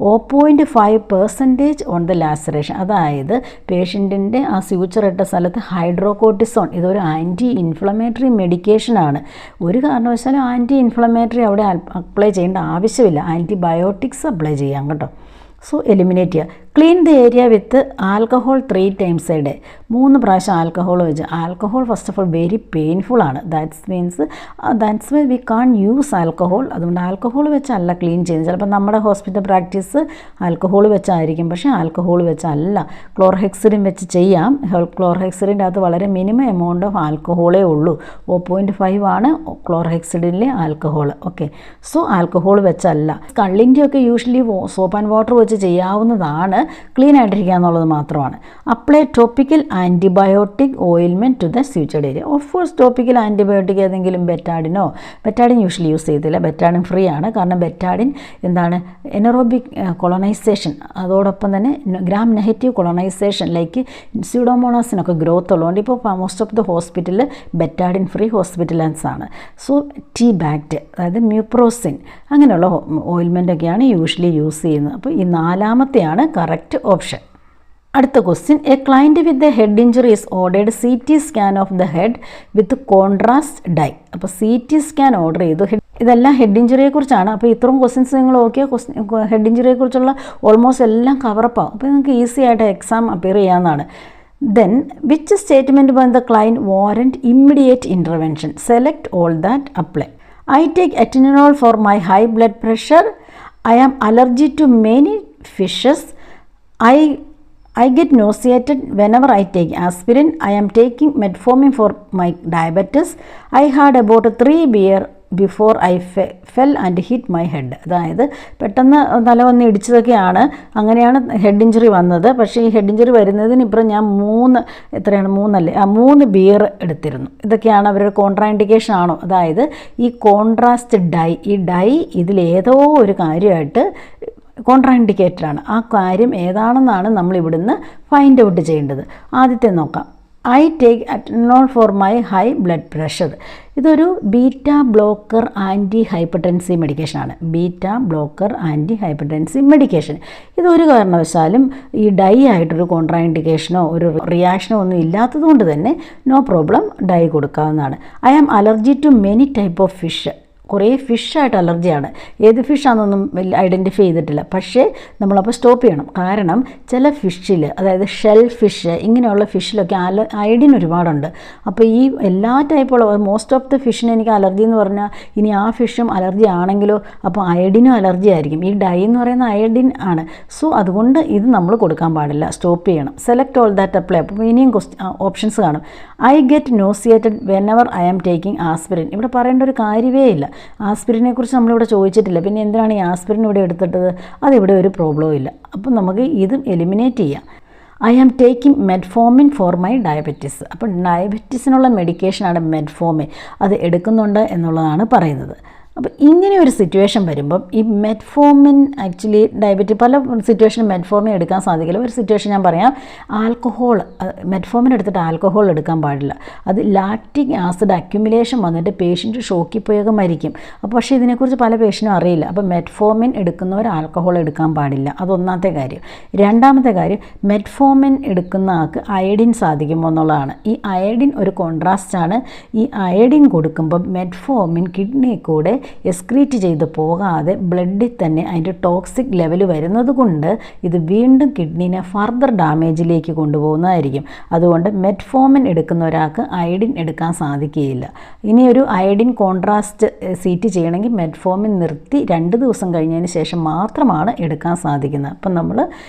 0.5% on the laceration. അതായത് പേഷ്യൻറ്റിൻ്റെ ആ സ്യൂച്ചർ ഇട്ട സ്ഥലത്ത് ഹൈഡ്രോകോർട്ടിസോൺ ഇതൊരു ആൻറ്റി ഇൻഫ്ലമേറ്ററി മെഡിക്കേഷനാണ്. ഒരു കാരണവശാലും ആൻറ്റി ഇൻഫ്ലമേറ്ററി അവിടെ അപ്ലൈ ചെയ്യേണ്ട ആവശ്യമില്ല. ആൻറ്റിബയോട്ടിക്സ് അപ്ലൈ ചെയ്യാം കേട്ടോ. സോ എലിമിനേറ്റ് ചെയ്യുക. Clean the area with alcohol 3 times a day. 3 പ്രാവശ്യം ആൽക്കഹോൾ വെച്ച്. Alcohol first of all very painful ആണ്. That's why we can't use alcohol. അതുകൊണ്ട് ആൽക്കഹോൾ വെച്ചല്ല ക്ലീൻ ചെയ്യുന്നത്. ചിലപ്പോൾ നമ്മുടെ ഹോസ്പിറ്റൽ പ്രാക്ടീസ് ആൽക്കഹോൾ വെച്ചായിരിക്കും, പക്ഷേ ആൽക്കഹോൾ വെച്ചല്ല, ക്ലോർഹെക്സിഡിൻ വെച്ച് ചെയ്യാം. ക്ലോർഹെക്സിഡിൻ്റെ അകത്ത് വളരെ മിനിമം എമൗണ്ട് ഓഫ് ആൽക്കഹോളേ ഉള്ളൂ. 0.5 ആണ് ക്ലോർഹെക്സിഡിനിലെ ആൽക്കഹോൾ. ഓക്കെ, സോ ആൽക്കഹോൾ വെച്ചല്ല. കള്ളിൻ്റെയൊക്കെ യൂഷ്വലി സോപ്പ് ആൻഡ് വാട്ടർ വെച്ച് ചെയ്യാവുന്നതാണ്. ക്ലീൻ ആയിട്ടിരിക്കുക എന്നുള്ളത് മാത്രമാണ്. Apply topical antibiotic ointment to the sutured area. Of course topical antibiotic ഏതെങ്കിലും ബെറ്റാഡിൻ യൂഷ്വലി യൂസ് ചെയ്തില്ല. ബെറ്റാഡിൻ ഫ്രീ ആണ്. കാരണം ബെറ്റാഡിൻ എന്താണ്, എനറോബിക് കൊളോണൈസേഷൻ, അതോടൊപ്പം തന്നെ ഗ്രാം നെഗറ്റീവ് കൊളോണൈസേഷൻ ലൈക്ക് സ്യൂഡോമോണാസിനൊക്കെ ഗ്രോത്ത് ഉള്ളതുകൊണ്ട് ഇപ്പോൾ മോസ്റ്റ് ഓഫ് ദ ഹോസ്പിറ്റലിൽ ബെറ്റാഡിൻ ഫ്രീ ഹോസ്പിറ്റൽസ് ആണ്. സോ T-Bact, അതായത് മ്യൂപ്രോസിൻ അങ്ങനെയുള്ള ഓയിൽമെൻറ്റൊക്കെയാണ് യൂഷ്വലി യൂസ് ചെയ്യുന്നത്. അപ്പോൾ ഈ 4ാമത്തെയാണ് കറക്റ്റ് ഓപ്ഷൻ. അടുത്ത question, a client with a head injury is ordered CT scan of the head with contrast dye. അപ്പോൾ CT സ്കാൻ ഓർഡർ ചെയ്തു. ഇതെല്ലാം ഹെഡ് ഇഞ്ചുറിയെക്കുറിച്ചാണ്. അപ്പോൾ ഇത്രയും ക്വസ്റ്റ്യൻസ് നിങ്ങൾ ഹെഡ് ഇഞ്ചുറിയെക്കുറിച്ചുള്ള ഓൾമോസ്റ്റ് എല്ലാം കവറപ്പ് ആവും. അപ്പോൾ നിങ്ങൾക്ക് ഈസി ആയിട്ട് എക്സാം അപ്പിയർ ചെയ്യാവുന്നതാണ്. Then, which statement by the client warrant immediate intervention? Select all that, apply. I take atenolol for my high blood pressure. I am allergic to many fishes. I get nauseated whenever I take aspirin. I am taking metformin for my diabetes. I had about 3 beer before I fell and hit my head. അതായത് പെട്ടെന്ന് തല വന്ന് ഇടിച്ചതൊക്കെയാണ്, അങ്ങനെയാണ് head injury വന്നത്. പക്ഷേ ഈ head injury വരുന്നതിന് ഇപ്പുറം ഞാൻ 3 ബിയർ എടുത്തിരുന്നു. ഇതൊക്കെയാണ് അവരുടെ കോൺട്രാ ഇൻഡിക്കേഷൻ ആണോ? അതായത് ഈ കോൺട്രാസ്റ്റ് ഡൈ, ഈ ഡൈ ഇതിലേതോ ഒരു കാര്യമായിട്ട് കോൺട്രാ ഇൻഡിക്കേറ്ററാണ്. ആ കാര്യം ഏതാണെന്നാണ് നമ്മൾ ഇവിടുന്ന് ഫൈൻഡ് ഔട്ട് ചെയ്യേണ്ടത്. ആദ്യത്തെ നോക്കാം. I take atenolol for my high blood pressure. ഇതൊരു ബീറ്റ ബ്ലോക്കർ ആൻറ്റി ഹൈപ്പർടെൻസീവ് മെഡിക്കേഷനാണ്. Beta blocker antihypertensive medication. ഇതൊരു കാരണവശാലും ഈ ഡൈ ആയിട്ടൊരു കോൺട്രാ ഇൻഡിക്കേഷനോ ഒരു റിയാക്ഷനോ ഒന്നും ഇല്ലാത്തത് കൊണ്ട് തന്നെ നോ പ്രോബ്ലം ഡൈ കൊടുക്കാവുന്നതാണ്. I am allergy to many type of fish. കുറേ ഫിഷായിട്ട് അലർജിയാണ്. ഏത് ഫിഷാണെന്നൊന്നും ഐഡൻറ്റിഫൈ ചെയ്തിട്ടില്ല. പക്ഷേ നമ്മളപ്പോൾ സ്റ്റോപ്പ് ചെയ്യണം. കാരണം ചില ഫിഷിൽ, അതായത് ഷെൽ ഫിഷ് ഇങ്ങനെയുള്ള ഫിഷിലൊക്കെ അയഡിൻ ഒരുപാടുണ്ട്. അപ്പോൾ ഈ എല്ലാ ടൈപ്പുള്ള മോസ്റ്റ് ഓഫ് ദ ഫിഷിന് എനിക്ക് അലർജി എന്ന് പറഞ്ഞാൽ ഇനി ആ ഫിഷും അലർജി ആണെങ്കിലോ അപ്പോൾ അയഡിനും അലർജി ആയിരിക്കും. ഈ ഡൈ എന്ന് പറയുന്ന അയഡിൻ ആണ്. സോ അതുകൊണ്ട് ഇത് നമ്മൾ കൊടുക്കാൻ പാടില്ല, സ്റ്റോപ്പ് ചെയ്യണം. Select all that apply. അപ്പോൾ ഇനിയും ഓപ്ഷൻസ് കാണും. I get nauseated whenever I am taking aspirin. ഇവിടെ പറയേണ്ട ഒരു കാര്യമേ ഇല്ല. ആസ്പിരിനെ കുറിച്ച് നമ്മളിവിടെ ചോദിച്ചിട്ടില്ല. പിന്നെ എന്തിനാണ് ഈ ആസ്പിരിൻ ഇവിടെ എടുത്തിട്ടത്? അതിവിടെ ഒരു പ്രോബ്ലവും ഇല്ല. അപ്പം നമുക്ക് ഇത് എലിമിനേറ്റ് ചെയ്യാം. I am taking metformin for my diabetes. അപ്പോൾ ഡയബറ്റീസിനുള്ള മെഡിക്കേഷനാണ് മെറ്റ്ഫോമിൻ. അത് എടുക്കുന്നുണ്ട് എന്നുള്ളതാണ് പറയുന്നത്. അപ്പോൾ ഇങ്ങനെ ഒരു സിറ്റുവേഷൻ വരുമ്പം ഈ മെറ്റ്ഫോമിൻ ആക്ച്വലി പല സിറ്റുവേഷനും മെറ്റ്ഫോമിൻ എടുക്കാൻ സാധിക്കില്ല. ഒരു സിറ്റുവേഷൻ ഞാൻ പറയാം. ആൽക്കഹോൾ, മെറ്റ്ഫോമിൻ എടുത്തിട്ട് ആൽക്കഹോൾ എടുക്കാൻ പാടില്ല. അത് ലാക്റ്റിക് ആസിഡ് അക്യുമുലേഷൻ വന്നിട്ട് പേഷ്യൻറ്റ് ഷോക്കിൽ പോയൊക്കെ മരിക്കും. അപ്പോൾ പക്ഷേ ഇതിനെക്കുറിച്ച് പല പേഷ്യൻറ്റും അറിയില്ല. അപ്പോൾ മെറ്റ്ഫോമിൻ എടുക്കുന്നവർ ആൽക്കഹോൾ എടുക്കാൻ പാടില്ല. അതൊന്നാമത്തെ കാര്യം. രണ്ടാമത്തെ കാര്യം, മെറ്റ്ഫോമിൻ എടുക്കുന്ന ആൾക്ക് അയഡിൻ സാധിക്കുമോ എന്നുള്ളതാണ്. ഈ അയഡിൻ ഒരു കോൺട്രാസ്റ്റാണ്. ഈ അയഡിൻ കൊടുക്കുമ്പോൾ മെറ്റ്ഫോമിൻ കിഡ്നി കൂടെ എക്സ്ക്രീറ്റ് ചെയ്ത് പോകാതെ ബ്ലഡിൽ തന്നെ അതിൻ്റെ ടോക്സിക് ലെവൽ വരുന്നത് കൊണ്ട് ഇത് വീണ്ടും കിഡ്നീനെ ഫർദർ ഡാമേജിലേക്ക് കൊണ്ടുപോകുന്നതായിരിക്കും. അതുകൊണ്ട് മെറ്റ്ഫോമിൻ എടുക്കുന്ന ഒരാൾക്ക് അയഡിൻ എടുക്കാൻ സാധിക്കുകയില്ല. ഇനി ഒരു അയഡിൻ കോൺട്രാസ്റ്റ് CT ചെയ്യണമെങ്കിൽ മെറ്റ്ഫോമിൻ നിർത്തി 2 ദിവസം കഴിഞ്ഞതിന് ശേഷം മാത്രമാണ് എടുക്കാൻ സാധിക്കുന്നത്. അപ്പം നമ്മൾ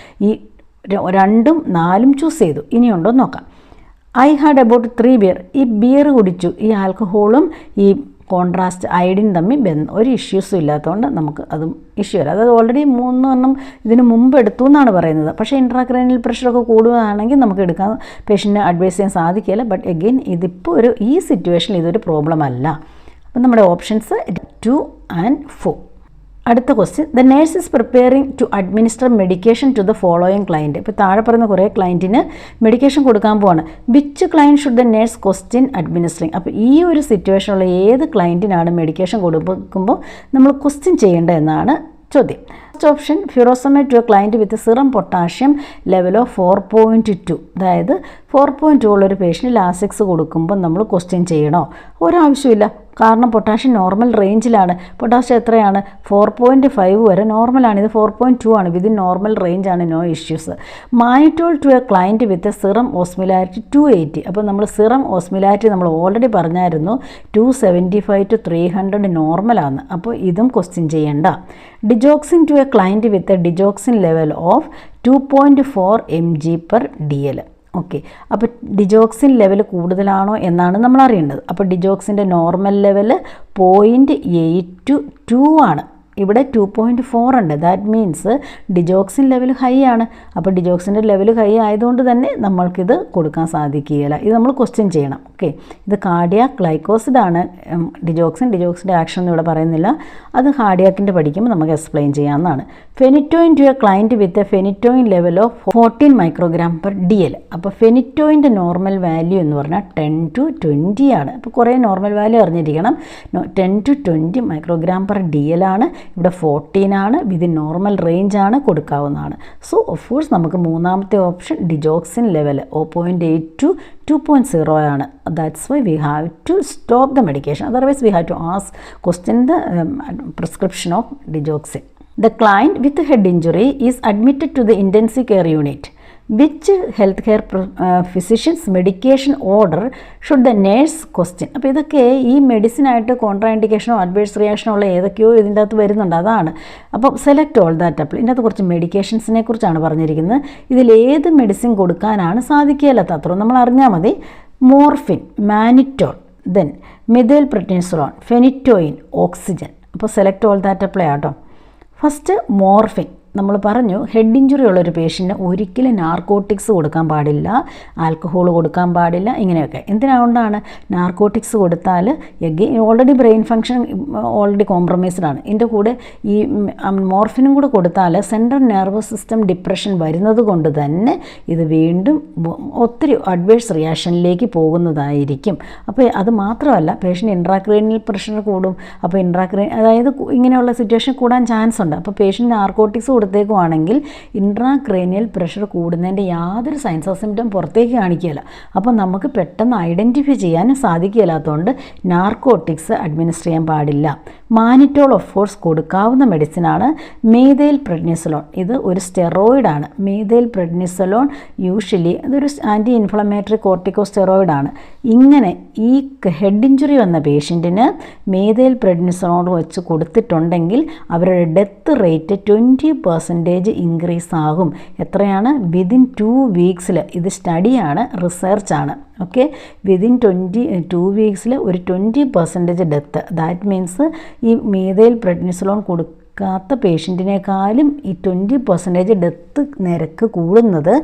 ഈ 2ഉം 4ഉം ചൂസ് ചെയ്തു. ഇനിയുണ്ടോ നോക്കാം. I had about 3 beer. ഈ ബിയർ കുടിച്ചു. ഈ ആൽക്കഹോളും ഈ കോൺട്രാസ്റ്റ് അയഡിൻ തമ്മിൽ ഒരു ഇഷ്യൂസും ഇല്ലാത്തതുകൊണ്ട് നമുക്ക് അതും ഇഷ്യൂ അല്ല. അതായത് ഓൾറെഡി 3 എണ്ണം ഇതിന് മുമ്പ് എടുത്തു എന്നാണ് പറയുന്നത്. പക്ഷേ ഇൻട്രാക്രൈനൽ പ്രഷറൊക്കെ കൂടുതലാണെങ്കിൽ നമുക്ക് എടുക്കാൻ പേഷ്യൻറ്റിന് അഡ്വൈസ് ചെയ്യാൻ സാധിക്കില്ല. ബട്ട് എഗെയിൻ ഇതിപ്പോൾ ഈ സിറ്റുവേഷനിൽ ഇതൊരു പ്രോബ്ലം അല്ല. അപ്പം നമ്മുടെ ഓപ്ഷൻസ് 2 and 4. അടുത്ത question, the nurse is preparing to administer medication to the following client. ഇപ്പോൾ താഴെ പറയുന്ന കുറേ ക്ലയൻറ്റിന് മെഡിക്കേഷൻ കൊടുക്കാൻ പോവാണ്. Which client should the nurse question administering. അപ്പോൾ ഈ ഒരു സിറ്റുവേഷനുള്ള ഏത് ക്ലയൻറ്റിനാണ് മെഡിക്കേഷൻ കൊടുക്കുമ്പോൾ നമ്മൾ ക്വസ്റ്റ്യൻ ചെയ്യേണ്ടത് എന്നാണ് ചോദ്യം. First option, furosemide to a client with serum potassium level of 4.2. അതായത് 4.2 ഉള്ളൊരു പേഷ്യൻറ്റ് ലാസിക്സ് കൊടുക്കുമ്പോൾ നമ്മൾ ക്വസ്റ്റ്യൻ ചെയ്യണോ? ഒരാവശ്യമില്ല. കാരണം പൊട്ടാഷ്യം നോർമൽ റേഞ്ചിലാണ്. പൊട്ടാഷ്യം എത്രയാണ്? 4.5 വരെ നോർമലാണ്. ഇത് 4.2 ആണ്. വിതിൻ നോർമൽ റേഞ്ചാണ്. No issues. Mannitol to a client with serum osmolarity 280. അപ്പോൾ നമ്മൾ സിറം ഓസ്മിലാരിറ്റി നമ്മൾ ഓൾറെഡി പറഞ്ഞായിരുന്നു 275 to 300 നോർമലാണ്. അപ്പോൾ ഇതും ക്വസ്റ്റ്യൻ ചെയ്യേണ്ട. Digoxin to a client with digoxin level of 2.4 mg/dl. Okay, അപ്പോൾ ഡിജോക്സിൻ ലെവൽ കൂടുതലാണോ എന്നാണ് നമ്മൾ അറിയേണ്ടത്. അപ്പോൾ ഡിജോക്സിൻ്റെ നോർമൽ ലെവൽ 0.82 ആണ്. ഇവിടെ 2.4 ഉണ്ട്. That means digoxin level high ആണ്. അപ്പോൾ ഡിജോക്സിൻ്റെ ലെവൽ ഹൈ ആയതുകൊണ്ട് തന്നെ നമ്മൾക്കിത് കൊടുക്കാൻ സാധിക്കുകയില്ല. ഇത് നമ്മൾ ക്വസ്റ്റ്യൻ ചെയ്യണം. ഓക്കെ, ഇത് കാർഡിയാക് ഗ്ലൈക്കോസിഡാണ്. ഡിജോക്സിൻ്റെ ആക്ഷൻ ഒന്നും ഇവിടെ പറയുന്നില്ല. അത് കാർഡിയാക്കിൻ്റെ പഠിക്കുമ്പോൾ നമുക്ക് എക്സ്പ്ലെയിൻ ചെയ്യാവുന്നതാണ്. Phenytoin to a client with a phenytoin level of 14 μg/dl. അപ്പോൾ ഫെനിറ്റോയിൻ്റെ നോർമൽ വാല്യൂ എന്ന് പറഞ്ഞാൽ 10 to 20 ആണ്. അപ്പോൾ കുറേ നോർമൽ വാല്യൂ അറിഞ്ഞിരിക്കണം. 10 to 20 μg/dl ആണ്. ഇവിടെ 14 ആണ്. വിതിൻ നോർമൽ റേഞ്ച് ആണ്, കൊടുക്കാവുന്നതാണ്. സോ ഓഫ് കോഴ്സ് നമുക്ക് മൂന്നാമത്തെ ഓപ്ഷൻ ഡിജോക്സിൻ ലെവൽ 0.8 to 2.0 ആണ്. That's why we have to stop the medication. Otherwise we have to ask question the prescription of digoxin. The client with head injury is admitted to the intensive care unit. Which healthcare physician's medication order should the nurse question? അപ്പോൾ ഇതൊക്കെ ഈ മെഡിസിനായിട്ട് contra ഇൻഡിക്കേഷനോ adverse റിയാക്ഷനോ ഉള്ള ഏതൊക്കെയോ ഇതിൻ്റെ അകത്ത് വരുന്നുണ്ട്. അതാണ്. അപ്പം സെലക്ട് ഓൾ ദാറ്റ് അപ്ലൈ. ഇതിൻ്റെ അകത്ത് കുറച്ച് മെഡിക്കേഷൻസിനെ കുറിച്ചാണ് പറഞ്ഞിരിക്കുന്നത്. ഇതിലേത് മെഡിസിൻ കൊടുക്കാനാണ് സാധിക്കുകയില്ലാത്ത അത്രയും നമ്മൾ അറിഞ്ഞാൽ മതി. Morphine, mannitol, then methyl prednisolone, phenytoin, oxygen. അപ്പോൾ സെലക്ട് ഓൾ ദാറ്റ് അപ്ലൈ ആട്ടോ. First morphine. നമ്മൾ പറഞ്ഞു ഹെഡ് ഇഞ്ചുറി ഉള്ളൊരു പേഷ്യൻറ്റിന് ഒരിക്കലും നാർക്കോട്ടിക്സ് കൊടുക്കാൻ പാടില്ല, ആൽക്കഹോൾ കൊടുക്കാൻ പാടില്ല, ഇങ്ങനെയൊക്കെ. എന്തിനാകൊണ്ടാണ്? നാർക്കോട്ടിക്സ് കൊടുത്താൽ already brain function already compromised ആണ്. ഇതിൻ്റെ കൂടെ ഈ മോർഫിനും കൂടെ കൊടുത്താൽ സെൻട്രൽ നെർവസ് സിസ്റ്റം ഡിപ്രഷൻ വരുന്നത് കൊണ്ട് തന്നെ ഇത് വീണ്ടും ഒത്തിരി അഡ്വേഴ്സ് റിയാക്ഷനിലേക്ക് പോകുന്നതായിരിക്കും. അപ്പോൾ അത് മാത്രമല്ല, പേഷ്യൻ്റ് ഇൻട്രാക്രേനിയൽ പ്രഷർ കൂടും. അപ്പോൾ അതായത് ഇങ്ങനെയുള്ള സിറ്റുവേഷൻ കൂടാൻ ചാൻസ് ഉണ്ട്. അപ്പോൾ പേഷ്യൻ്റ് നാർക്കോട്ടിക്സ് കൊടുത്തേക്കുവാണെങ്കിൽ ഇൻട്രാക്രേനിയൽ പ്രഷർ കൂടുന്നതിൻ്റെ യാതൊരു സൈൻസ് ഓഫ് സിംറ്റം പുറത്തേക്ക് കാണിക്കുകയില്ല. അപ്പോൾ നമുക്ക് പെട്ടെന്ന് ഐഡൻറ്റിഫൈ ചെയ്യാനും സാധിക്കില്ലാത്തതുകൊണ്ട് നാർക്കോട്ടിക്സ് അഡ്മിനിസ്റ്റർ ചെയ്യാൻ പാടില്ല. മാനിറ്റോൾ ഓഫ് കോഴ്സ് കൊടുക്കാവുന്ന മെഡിസിനാണ് മെഥൈൽ പ്രെഡ്നിസോലോൺ. ഇത് ഒരു സ്റ്റെറോയിഡാണ്. മെഥൈൽ പ്രെഡ്നിസോലോൺ യൂഷ്വലി അതൊരു ആൻറ്റി ഇൻഫ്ലമേറ്ററി കോർട്ടിക്കോസ്റ്റെറോയിഡാണ്. ഇങ്ങനെ ഈ ഹെഡ് ഇഞ്ചുറി വന്ന പേഷ്യൻറ്റിന് മെഥൈൽ പ്രെഡ്നിസോലോൺ വെച്ച് കൊടുത്തിട്ടുണ്ടെങ്കിൽ അവരുടെ ഡെത്ത് റേറ്റ് 20% ഇൻക്രീസ് ആകും. എത്രയാണ്? വിതിൻ 2 വീക്സിൽ. ഇത് സ്റ്റഡിയാണ്, റിസർച്ചാണ്. ഓക്കെ, വിതിൻ 2 വീക്സിൽ ഒരു 20% ഡെത്ത്. ദാറ്റ് മീൻസ് ഈ മെഥൈൽ പ്രെഡ്നിസോലോൺ കൊടുക്കാത്ത പേഷ്യൻറ്റിനേക്കാളും ഈ 20% ഡെത്ത് നിരക്ക് കൂടുന്നത്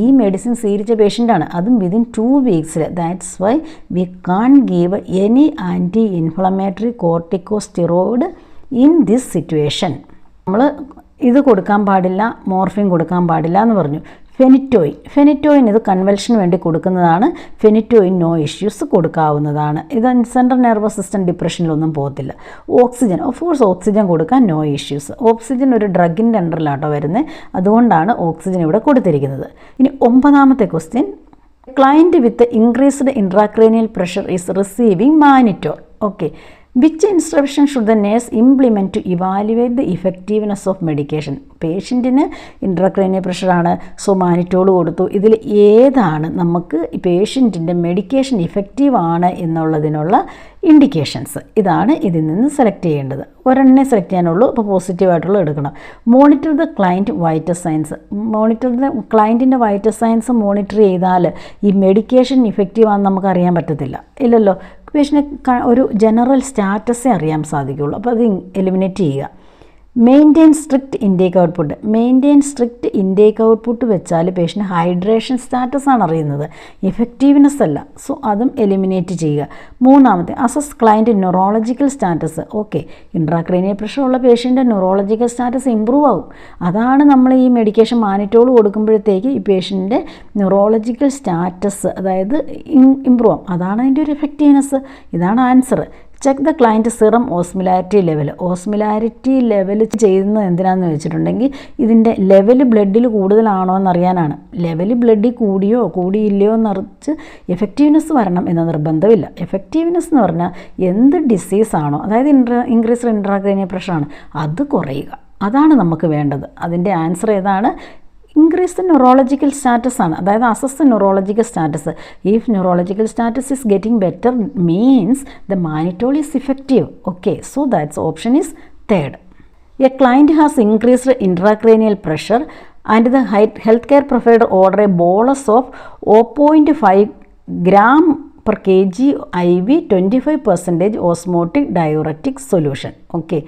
ഈ മെഡിസിൻ സ്വീകരിച്ച പേഷ്യൻ്റാണ്. അതും വിതിൻ 2 വീക്സിൽ. That's why we can't give any anti inflammatory corticosteroid in this situation. നമ്മൾ ഇത് കൊടുക്കാൻ പാടില്ല, മോർഫിൻ കൊടുക്കാൻ പാടില്ല എന്ന് പറഞ്ഞു. ഫെനിറ്റോയിൻ ഇത് കൺവൽഷന് വേണ്ടി കൊടുക്കുന്നതാണ്. ഫെനിറ്റോയിൻ നോ ഇഷ്യൂസ്, കൊടുക്കാവുന്നതാണ്. ഇത് സെൻട്രൽ നെർവസ് സിസ്റ്റം ഡിപ്രഷനിലൊന്നും പോകത്തില്ല. ഓക്സിജൻ, ഓഫ് കോഴ്സ് ഓക്സിജൻ കൊടുക്കാൻ നോ ഇഷ്യൂസ്. ഓക്സിജൻ ഒരു ഡ്രഗിൻ്റെ അണ്ടറിലാട്ടോ വരുന്നത്. അതുകൊണ്ടാണ് ഓക്സിജൻ ഇവിടെ കൊടുത്തിരിക്കുന്നത്. ഇനി 9ാമത്തെ question, client with increased intracranial pressure is receiving mannitol. Okay, which instruction should the nurse implement to evaluate the effectiveness of medication? പേഷ്യൻറ്റിന് ഇൻട്രാക്രേനിയൽ പ്രഷറാണ്, സോ മാനിറ്റോൾ കൊടുത്തു. ഇതിൽ ഏതാണ് നമുക്ക് പേഷ്യൻറ്റിൻ്റെ മെഡിക്കേഷൻ ഇഫക്റ്റീവ് ആണ് എന്നുള്ളതിനുള്ള ഇൻഡിക്കേഷൻസ്? ഇതാണ് ഇതിൽ നിന്ന് സെലക്ട് ചെയ്യേണ്ടത്. ഒരെണ്ണേ സെലക്ട് ചെയ്യാനുള്ളൂ. അപ്പോൾ പോസിറ്റീവായിട്ടുള്ള എടുക്കണം. Monitor the client vital signs. ക്ലയൻറ്റിൻ്റെ വൈറ്റൽ സയൻസ് മോണിറ്റർ ചെയ്താൽ ഈ മെഡിക്കേഷൻ ഇഫക്റ്റീവ് ആണെന്ന് നമുക്ക് അറിയാൻ പറ്റത്തില്ല. ഇല്ലല്ലോ. പേഷ്യൻ്റ് ഒരു ജനറൽ സ്റ്റാറ്റസേ അറിയാൻ സാധിക്കുകയുള്ളൂ. അപ്പോൾ അത് എലിമിനേറ്റ് ചെയ്യുക. Maintain strict intake output. Maintain strict intake output വെച്ചാൽ പേഷ്യൻ്റ് ഹൈഡ്രേഷൻ സ്റ്റാറ്റസ് ആണ് അറിയുന്നത്, ഇഫക്റ്റീവ്നെസ് അല്ല. സോ അതും എലിമിനേറ്റ് ചെയ്യുക. മൂന്നാമത്തെ assess client neurological status. Okay, intracranial pressure ഉള്ള പേഷ്യൻ്റെ ന്യൂറോളജിക്കൽ സ്റ്റാറ്റസ് ഇമ്പ്രൂവ് ആവും. അതാണ് നമ്മൾ ഈ മെഡിക്കേഷൻ മാനിറ്റോൾ കൊടുക്കുമ്പോഴത്തേക്ക് ഈ പേഷ്യൻ്റെ ന്യൂറോളജിക്കൽ സ്റ്റാറ്റസ് അതായത് ഇമ്പ്രൂവ് ആവും. അതാണ് അതിൻ്റെ ഒരു എഫക്റ്റീവ്നെസ്. ഇതാണ് answer. Check the client serum osmolarity level. Osmolarity level ചെയ്യുന്നത് എന്തിനാണെന്ന് വെച്ചിട്ടുണ്ടെങ്കിൽ ഇതിൻ്റെ ലെവൽ ബ്ലഡിൽ കൂടുതലാണോ എന്നറിയാനാണ്. ലെവൽ ബ്ലഡിൽ കൂടിയോ കൂടിയില്ലയോ എന്നറിച്ച് എഫക്റ്റീവ്നെസ് വരണം എന്ന നിർബന്ധമില്ല. എഫക്റ്റീവ്നെസ് എന്ന് പറഞ്ഞാൽ എന്ത് ഡിസീസാണോ, അതായത് ഇൻക്രീസ്ഡ് ഇൻട്രാക്രേനിയൽ പ്രഷറാണ്, അത് കുറയുക. അതാണ് നമുക്ക് വേണ്ടത്. അതിൻ്റെ ആൻസർ ഏതാണ്? ഇൻക്രീസ് ദ ന്യൂറോളജിക്കൽ സ്റ്റാറ്റസ് ആണ്. അതായത് assess the neurological status. If neurological status is getting better means the mannitol is effective. Okay, so that's option is third. A client has increased intracranial pressure and the health care provider order a bolus of 0.5 gram per kg IV 25% osmotic diuretic solution. Okay.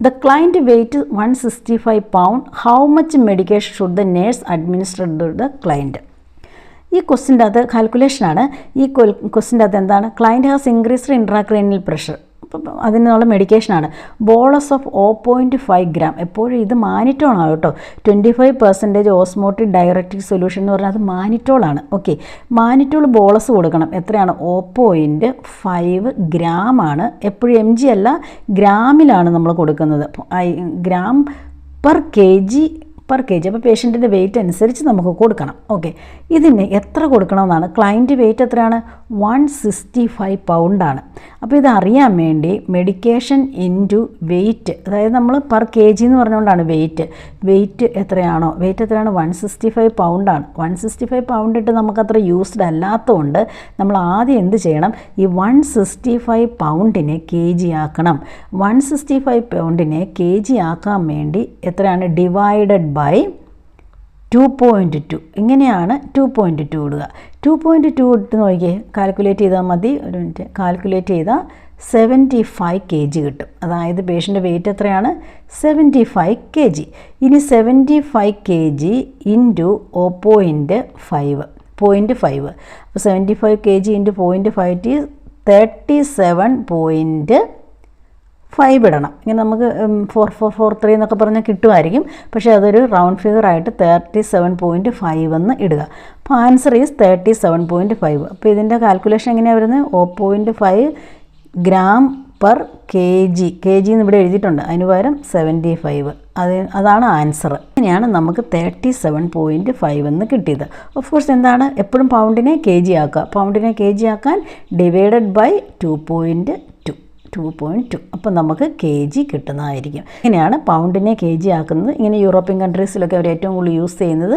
The client weight 165 pound. How much medication should the nurse administer to the client? ഈ ക്വസ്റ്റിൻ്റെ അത് കാൽക്കുലേഷനാണ്. ഈ ക്വസ്റ്റിൻ്റെ അത് എന്താണ്? Client has increased intracranial pressure, അതിനുള്ള മെഡിക്കേഷനാണ്. Bolus of 0.5 gram. എപ്പോഴും ഇത് മാനിറ്റോളാണ് കേട്ടോ. 25% osmotic diuretic solution എന്ന് പറഞ്ഞാൽ അത് മാനിറ്റോളാണ്. ഓക്കെ, മാനിറ്റോൾ ബോളസ് കൊടുക്കണം. എത്രയാണ്? 0.5 gram ആണ്. എപ്പോഴും mg അല്ല, ഗ്രാമിലാണ് നമ്മൾ കൊടുക്കുന്നത്. Gram per K G. അപ്പോൾ പേഷ്യൻറ്റിൻ്റെ വെയിറ്റ് അനുസരിച്ച് നമുക്ക് കൊടുക്കണം. ഓക്കെ, ഇതിന് എത്ര കൊടുക്കണമെന്നാണ്. ക്ലയൻറ്റ് വെയിറ്റ് എത്രയാണ്? 165 പൗണ്ടാണ്. അപ്പോൾ ഇത് അറിയാൻ വേണ്ടി മെഡിക്കേഷൻ ഇൻറ്റു വെയിറ്റ്, അതായത് നമ്മൾ പെർ കെ ജി എന്ന് പറഞ്ഞുകൊണ്ടാണ് വെയിറ്റ് എത്രയാണോ, വെയിറ്റ് എത്രയാണ്? 165 പൗണ്ടാണ്. 165 പൗണ്ട് ഇട്ട് നമുക്കത്ര യൂസ്ഡ് അല്ലാത്തതുകൊണ്ട് നമ്മൾ ആദ്യം എന്ത് ചെയ്യണം? ഈ 165 പൗണ്ടിനെ കെ ജി ആക്കണം. 165 പൗണ്ടിനെ കെ ജി ആക്കാൻ വേണ്ടി എത്രയാണ്? Divided by 2.2. ഇങ്ങനെയാണ് 2.2 ഇടുക. 2.2 ഇട്ട് നോക്കിയേ, കാൽക്കുലേറ്റ് ചെയ്താൽ മതി. ഒരു മിനിറ്റ്, കാൽക്കുലേറ്റ് ചെയ്താൽ 75 kg കിട്ടും. അതായത് പേഷ്യൻ്റെ വെയിറ്റ് എത്രയാണ്? 75 kg. ഇനി 75 kg ഇൻറ്റു 0.5. അപ്പോൾ 75 kg ഇൻറ്റു 0.5 37.5 ഇടണം. ഇങ്ങനെ നമുക്ക് 4443 എന്നൊക്കെ പറഞ്ഞാൽ കിട്ടുമായിരിക്കും. പക്ഷേ അതൊരു റൗണ്ട് ഫിഗർ ആയിട്ട് 37.5 എന്ന് ഇടുക. അപ്പോൾ ആൻസർ ഈസ് 37.5. അപ്പോൾ ഇതിൻ്റെ കാൽക്കുലേഷൻ എങ്ങനെയാണ് വരുന്നത്? 0.5 gram per kg. എന്ന് ഇവിടെ എഴുതിയിട്ടുണ്ട്, അതിന് പകരം 75. അതാണ് ആൻസർ. അങ്ങനെയാണ് നമുക്ക് 37.5 എന്ന് കിട്ടിയത്. ഓഫ് കോഴ്സ് എന്താണ്? എപ്പോഴും പൗണ്ടിനെ കെ ജി ആക്കുക. പൗണ്ടിനെ കെ ജി ആക്കാൻ ഡിവൈഡഡ് ബൈ 2.2. അപ്പോൾ നമുക്ക് കെ ജി കിട്ടുന്നതായിരിക്കും. ഇങ്ങനെയാണ് പൗണ്ടിനെ കെ ജി ആക്കുന്നത്. ഇങ്ങനെ യൂറോപ്യൻ കൺട്രീസിലൊക്കെ അവർ ഏറ്റവും കൂടുതൽ യൂസ് ചെയ്യുന്നത്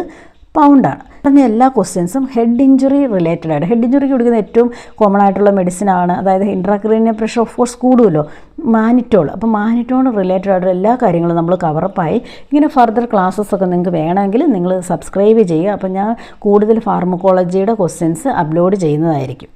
പൗണ്ടാണ്. പറഞ്ഞ എല്ലാ ക്വസ്റ്റ്യൻസും ഹെഡ് ഇഞ്ചുറി റിലേറ്റഡ് ആയിട്ട്. ഹെഡ് ഇഞ്ചുറിക്ക് കൊടുക്കുന്ന ഏറ്റവും കോമൺ ആയിട്ടുള്ള മെഡിസിനാണ്, അതായത് ഇൻട്രാക്രേനിയൽ പ്രഷർ ഓഫ് കോഴ്സ് കൂടുമല്ലോ, മാനിറ്റോൾ. അപ്പോൾ മാനിറ്റോൾ റിലേറ്റഡ് ആയിട്ടുള്ള എല്ലാ കാര്യങ്ങളും നമ്മൾ കവറപ്പായി. ഇങ്ങനെ ഫർദർ ക്ലാസ്സസ് ഒക്കെ നിങ്ങൾക്ക് വേണമെങ്കിൽ നിങ്ങൾ സബ്സ്ക്രൈബ് ചെയ്യുക. അപ്പോൾ ഞാൻ കൂടുതൽ ഫാർമക്കോളജിയുടെ ക്വസ്റ്റ്യൻസ് അപ്ലോഡ് ചെയ്യുന്നതായിരിക്കും.